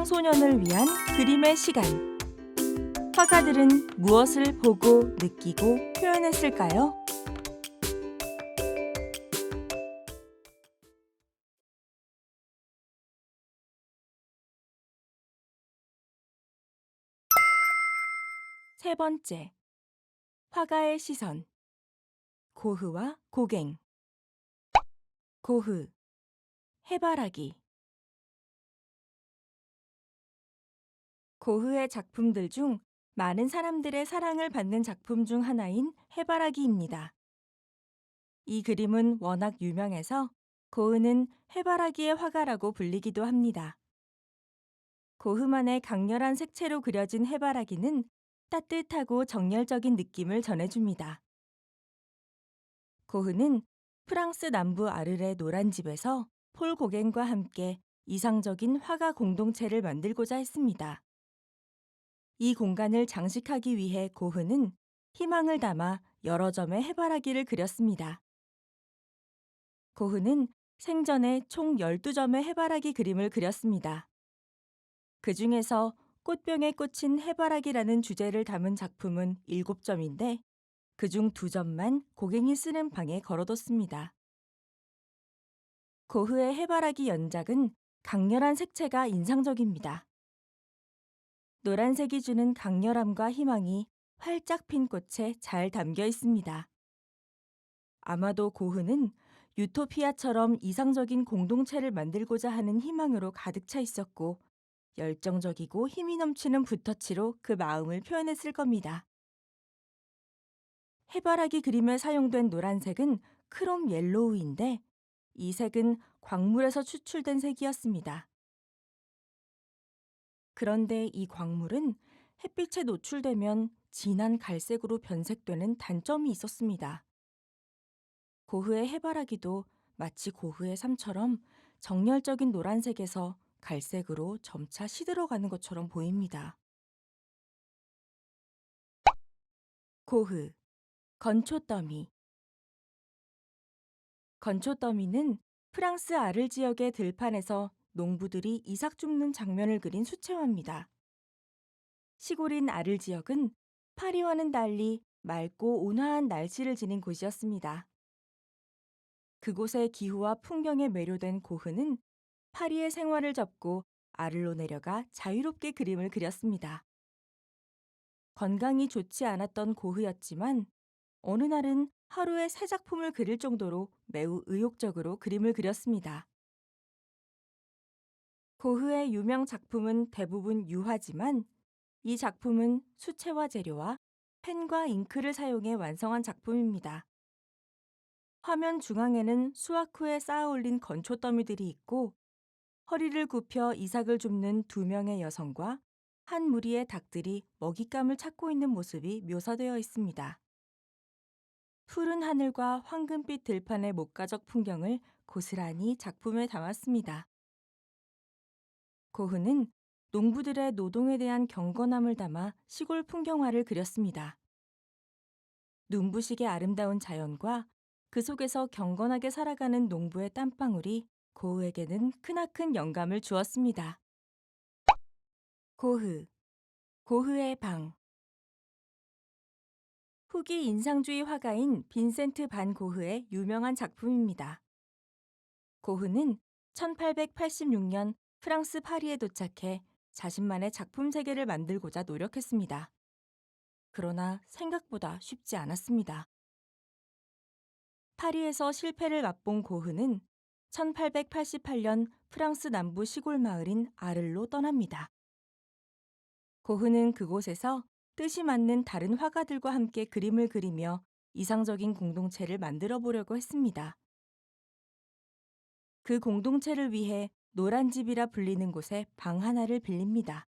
청소년을 위한 그림의 시간. 화가들은 무엇을 보고 느끼고 표현했을까요? 세 번째, 화가의 시선. 고흐와 고갱. 고흐, 해바라기. 고흐의 작품들 중 많은 사람들의 사랑을 받는 작품 중 하나인 해바라기입니다. 이 그림은 워낙 유명해서 고흐는 해바라기의 화가라고 불리기도 합니다. 고흐만의 강렬한 색채로 그려진 해바라기는 따뜻하고 정열적인 느낌을 전해줍니다. 고흐는 프랑스 남부 아르레 노란 집에서 폴 고갱과 함께 이상적인 화가 공동체를 만들고자 했습니다. 이 공간을 장식하기 위해 고흐는 희망을 담아 여러 점의 해바라기를 그렸습니다. 고흐는 생전에 총 12점의 해바라기 그림을 그렸습니다. 그 중에서 꽃병에 꽂힌 해바라기라는 주제를 담은 작품은 7점인데 그중 2점만 고갱이 쓰는 방에 걸어뒀습니다. 고흐의 해바라기 연작은 강렬한 색채가 인상적입니다. 노란색이 주는 강렬함과 희망이 활짝 핀 꽃에 잘 담겨 있습니다. 아마도 고흐는 유토피아처럼 이상적인 공동체를 만들고자 하는 희망으로 가득 차 있었고 열정적이고 힘이 넘치는 붓터치로 그 마음을 표현했을 겁니다. 해바라기 그림에 사용된 노란색은 크롬 옐로우인데 이 색은 광물에서 추출된 색이었습니다. 그런데 이 광물은 햇빛에 노출되면 진한 갈색으로 변색되는 단점이 있었습니다. 고흐의 해바라기도 마치 고흐의 삶처럼 정열적인 노란색에서 갈색으로 점차 시들어가는 것처럼 보입니다. 고흐, 건초더미. 건초더미는 프랑스 아를 지역의 들판에서 농부들이 이삭 줍는 장면을 그린 수채화입니다. 시골인 아를 지역은 파리와는 달리 맑고 온화한 날씨를 지닌 곳이었습니다. 그곳의 기후와 풍경에 매료된 고흐는 파리의 생활을 접고 아를로 내려가 자유롭게 그림을 그렸습니다. 건강이 좋지 않았던 고흐였지만 어느 날은 하루에 3작품을 그릴 정도로 매우 의욕적으로 그림을 그렸습니다. 고흐의 유명 작품은 대부분 유화지만 이 작품은 수채화 재료와 펜과 잉크를 사용해 완성한 작품입니다. 화면 중앙에는 수확 후에 쌓아 올린 건초 더미들이 있고 허리를 굽혀 이삭을 줍는 2명의 여성과 한 무리의 닭들이 먹잇감을 찾고 있는 모습이 묘사되어 있습니다. 푸른 하늘과 황금빛 들판의 목가적 풍경을 고스란히 작품에 담았습니다. 고흐는 농부들의 노동에 대한 경건함을 담아 시골 풍경화를 그렸습니다. 눈부시게 아름다운 자연과 그 속에서 경건하게 살아가는 농부의 땀방울이 고흐에게는 크나큰 영감을 주었습니다. 고흐, 고흐의 방. 후기 인상주의 화가인 빈센트 반 고흐의 유명한 작품입니다. 고흐는 1886년 프랑스 파리에 도착해 자신만의 작품 세계를 만들고자 노력했습니다. 그러나 생각보다 쉽지 않았습니다. 파리에서 실패를 맛본 고흐는 1888년 프랑스 남부 시골 마을인 아를로 떠납니다. 고흐는 그곳에서 뜻이 맞는 다른 화가들과 함께 그림을 그리며 이상적인 공동체를 만들어 보려고 했습니다. 그 공동체를 위해 노란 집이라 불리는 곳에 방 하나를 빌립니다.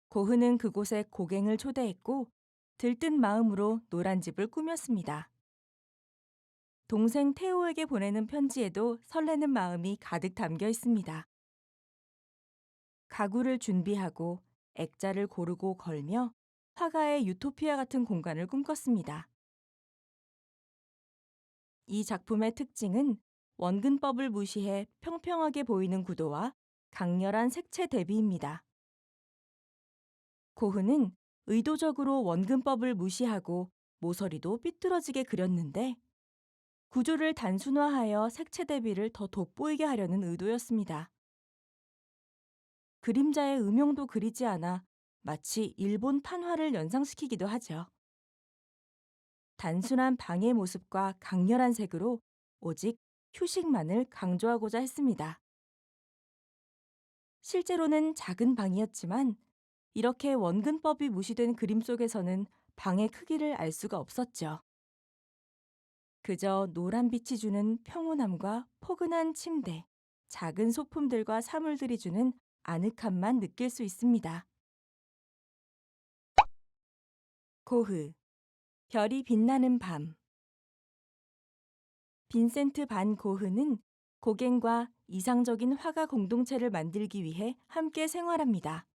고흐는 그곳에 고갱을 초대했고 들뜬 마음으로 노란 집을 꾸몄습니다. 동생 테오에게 보내는 편지에도 설레는 마음이 가득 담겨 있습니다. 가구를 준비하고 액자를 고르고 걸며 화가의 유토피아 같은 공간을 꿈꿨습니다. 이 작품의 특징은 원근법을 무시해 평평하게 보이는 구도와 강렬한 색채 대비입니다. 고흐는 의도적으로 원근법을 무시하고 모서리도 삐뚤어지게 그렸는데 구조를 단순화하여 색채 대비를 더 돋보이게 하려는 의도였습니다. 그림자의 음영도 그리지 않아 마치 일본 판화를 연상시키기도 하죠. 단순한 방의 모습과 강렬한 색으로 오직 휴식만을 강조하고자 했습니다. 실제로는 작은 방이었지만 이렇게 원근법이 무시된 그림 속에서는 방의 크기를 알 수가 없었죠. 그저 노란 빛이 주는 평온함과 포근한 침대, 작은 소품들과 사물들이 주는 아늑함만 느낄 수 있습니다. 고흐, 별이 빛나는 밤. 빈센트 반 고흐는 고갱과 이상적인 화가 공동체를 만들기 위해 함께 생활합니다.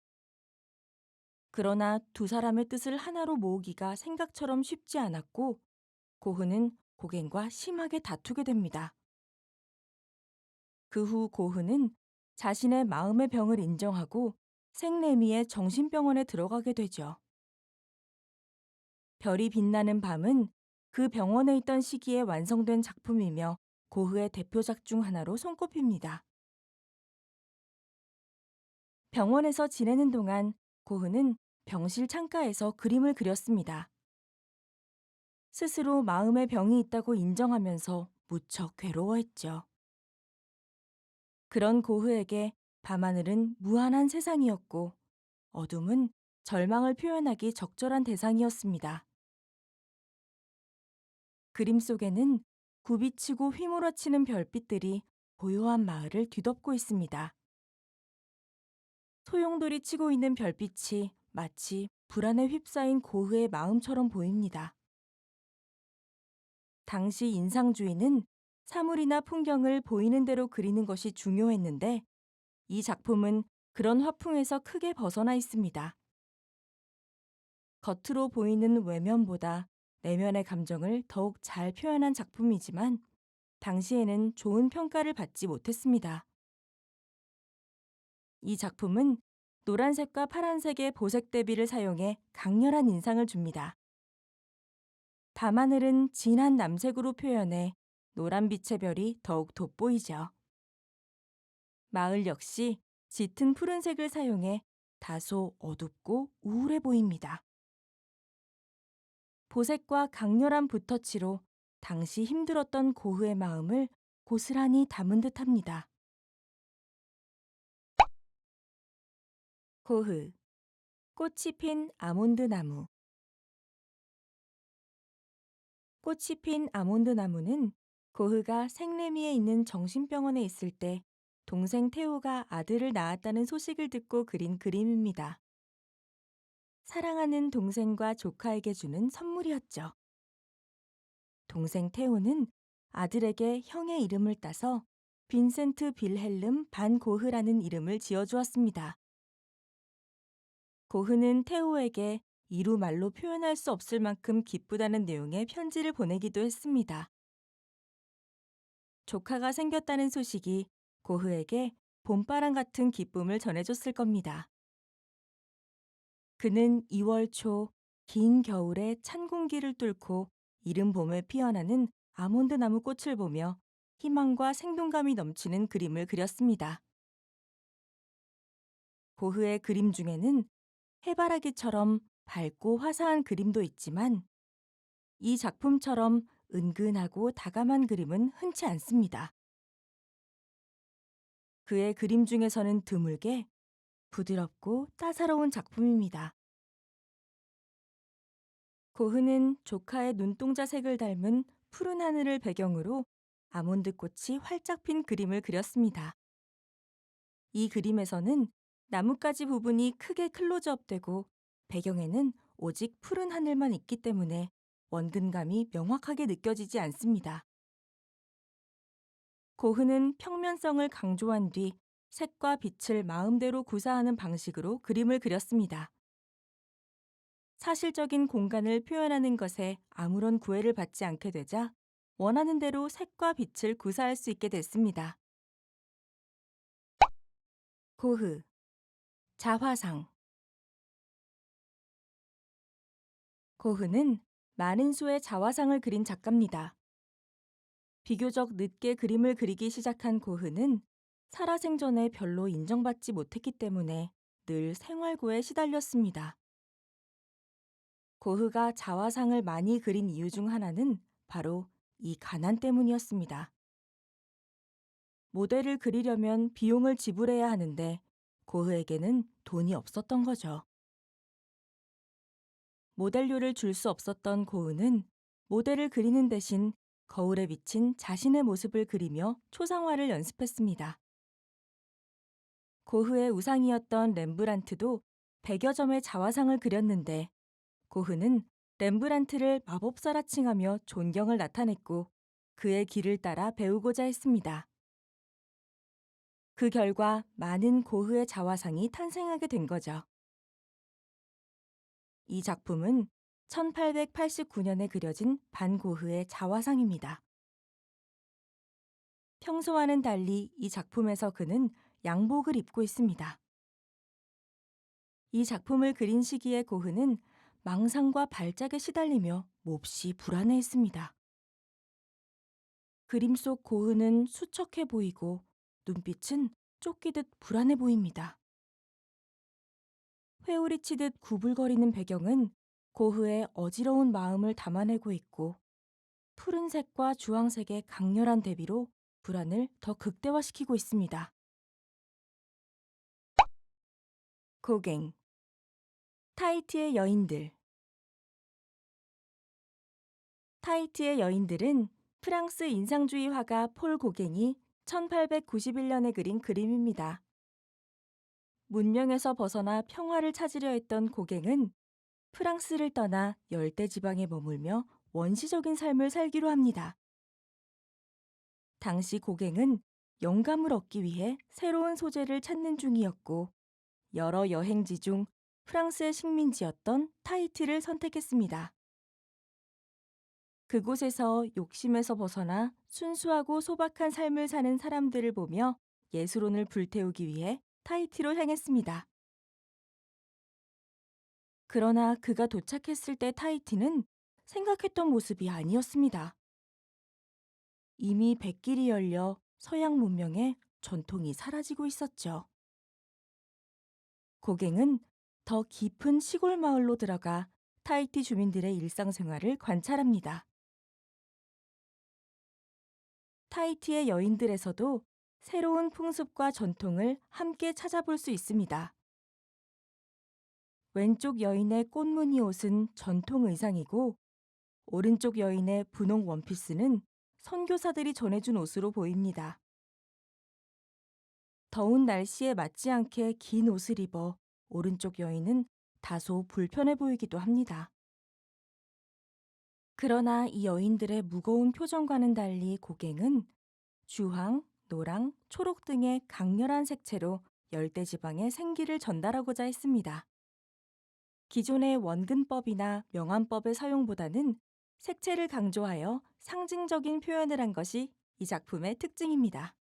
그러나 두 사람의 뜻을 하나로 모으기가 생각처럼 쉽지 않았고 고흐는 고갱과 심하게 다투게 됩니다. 그 후 고흐는 자신의 마음의 병을 인정하고 생레미의 정신병원에 들어가게 되죠. 별이 빛나는 밤은 그 병원에 있던 시기에 완성된 작품이며 고흐의 대표작 중 하나로 손꼽힙니다. 병원에서 지내는 동안 고흐는 병실 창가에서 그림을 그렸습니다. 스스로 마음의 병이 있다고 인정하면서 무척 괴로워했죠. 그런 고흐에게 밤하늘은 무한한 세상이었고 어둠은 절망을 표현하기 적절한 대상이었습니다. 그림 속에는 굽이치고 휘몰아치는 별빛들이 고요한 마을을 뒤덮고 있습니다. 소용돌이 치고 있는 별빛이 마치 불안에 휩싸인 고흐의 마음처럼 보입니다. 당시 인상주의는 사물이나 풍경을 보이는 대로 그리는 것이 중요했는데 이 작품은 그런 화풍에서 크게 벗어나 있습니다. 겉으로 보이는 외면보다 내면의 감정을 더욱 잘 표현한 작품이지만 당시에는 좋은 평가를 받지 못했습니다. 이 작품은 노란색과 파란색의 보색 대비를 사용해 강렬한 인상을 줍니다. 밤하늘은 진한 남색으로 표현해 노란빛의 별이 더욱 돋보이죠. 마을 역시 짙은 푸른색을 사용해 다소 어둡고 우울해 보입니다. 보색과 강렬한 붓터치로 당시 힘들었던 고흐의 마음을 고스란히 담은 듯합니다. 고흐, 꽃이 핀 아몬드 나무. 꽃이 핀 아몬드 나무는 고흐가 생레미에 있는 정신병원에 있을 때 동생 테오가 아들을 낳았다는 소식을 듣고 그린 그림입니다. 사랑하는 동생과 조카에게 주는 선물이었죠. 동생 테오는 아들에게 형의 이름을 따서 빈센트 빌헬름 반 고흐라는 이름을 지어주었습니다. 고흐는 테오에게 이루 말로 표현할 수 없을 만큼 기쁘다는 내용의 편지를 보내기도 했습니다. 조카가 생겼다는 소식이 고흐에게 봄바람 같은 기쁨을 전해줬을 겁니다. 그는 2월 초 긴 겨울에 찬 공기를 뚫고 이른 봄에 피어나는 아몬드 나무 꽃을 보며 희망과 생동감이 넘치는 그림을 그렸습니다. 고흐의 그림 중에는 해바라기처럼 밝고 화사한 그림도 있지만 이 작품처럼 은근하고 다감한 그림은 흔치 않습니다. 그의 그림 중에서는 드물게 부드럽고 따사로운 작품입니다. 고흐는 조카의 눈동자 색을 닮은 푸른 하늘을 배경으로 아몬드 꽃이 활짝 핀 그림을 그렸습니다. 이 그림에서는 나뭇가지 부분이 크게 클로즈업되고 배경에는 오직 푸른 하늘만 있기 때문에 원근감이 명확하게 느껴지지 않습니다. 고흐는 평면성을 강조한 뒤 색과 빛을 마음대로 구사하는 방식으로 그림을 그렸습니다. 사실적인 공간을 표현하는 것에 아무런 구애를 받지 않게 되자 원하는 대로 색과 빛을 구사할 수 있게 됐습니다. 고흐, 자화상. 고흐는 많은 수의 자화상을 그린 작가입니다. 비교적 늦게 그림을 그리기 시작한 고흐는 살아생전에 별로 인정받지 못했기 때문에 늘 생활고에 시달렸습니다. 고흐가 자화상을 많이 그린 이유 중 하나는 바로 이 가난 때문이었습니다. 모델을 그리려면 비용을 지불해야 하는데 고흐에게는 돈이 없었던 거죠. 모델료를 줄 수 없었던 고흐는 모델을 그리는 대신 거울에 비친 자신의 모습을 그리며 초상화를 연습했습니다. 고흐의 우상이었던 렘브란트도 100여 점의 자화상을 그렸는데 고흐는 렘브란트를 마법사라 칭하며 존경을 나타냈고 그의 길을 따라 배우고자 했습니다. 그 결과 많은 고흐의 자화상이 탄생하게 된 거죠. 이 작품은 1889년에 그려진 반 고흐의 자화상입니다. 평소와는 달리 이 작품에서 그는 양복을 입고 있습니다. 이 작품을 그린 시기의 고흐는 망상과 발작에 시달리며 몹시 불안해했습니다. 그림 속 고흐는 수척해 보이고 눈빛은 쫓기듯 불안해 보입니다. 회오리 치듯 구불거리는 배경은 고흐의 어지러운 마음을 담아내고 있고 푸른색과 주황색의 강렬한 대비로 불안을 더 극대화시키고 있습니다. 고갱, 타히티의 여인들. 타히티의 여인들은 프랑스 인상주의 화가 폴 고갱이 1891년에 그린 그림입니다. 문명에서 벗어나 평화를 찾으려 했던 고갱은 프랑스를 떠나 열대지방에 머물며 원시적인 삶을 살기로 합니다. 당시 고갱은 영감을 얻기 위해 새로운 소재를 찾는 중이었고 여러 여행지 중 프랑스의 식민지였던 타히티를 선택했습니다. 그곳에서 욕심에서 벗어나 순수하고 소박한 삶을 사는 사람들을 보며 예술혼을 불태우기 위해 타히티로 향했습니다. 그러나 그가 도착했을 때 타히티는 생각했던 모습이 아니었습니다. 이미 백길이 열려 서양 문명의 전통이 사라지고 있었죠. 고갱은 더 깊은 시골 마을로 들어가 타히티 주민들의 일상생활을 관찰합니다. 타히티의 여인들에서도 새로운 풍습과 전통을 함께 찾아볼 수 있습니다. 왼쪽 여인의 꽃무늬 옷은 전통 의상이고 오른쪽 여인의 분홍 원피스는 선교사들이 전해준 옷으로 보입니다. 더운 날씨에 맞지 않게 긴 옷을 입어 오른쪽 여인은 다소 불편해 보이기도 합니다. 그러나 이 여인들의 무거운 표정과는 달리 고갱은 주황, 노랑, 초록 등의 강렬한 색채로 열대지방의 생기를 전달하고자 했습니다. 기존의 원근법이나 명암법의 사용보다는 색채를 강조하여 상징적인 표현을 한 것이 이 작품의 특징입니다.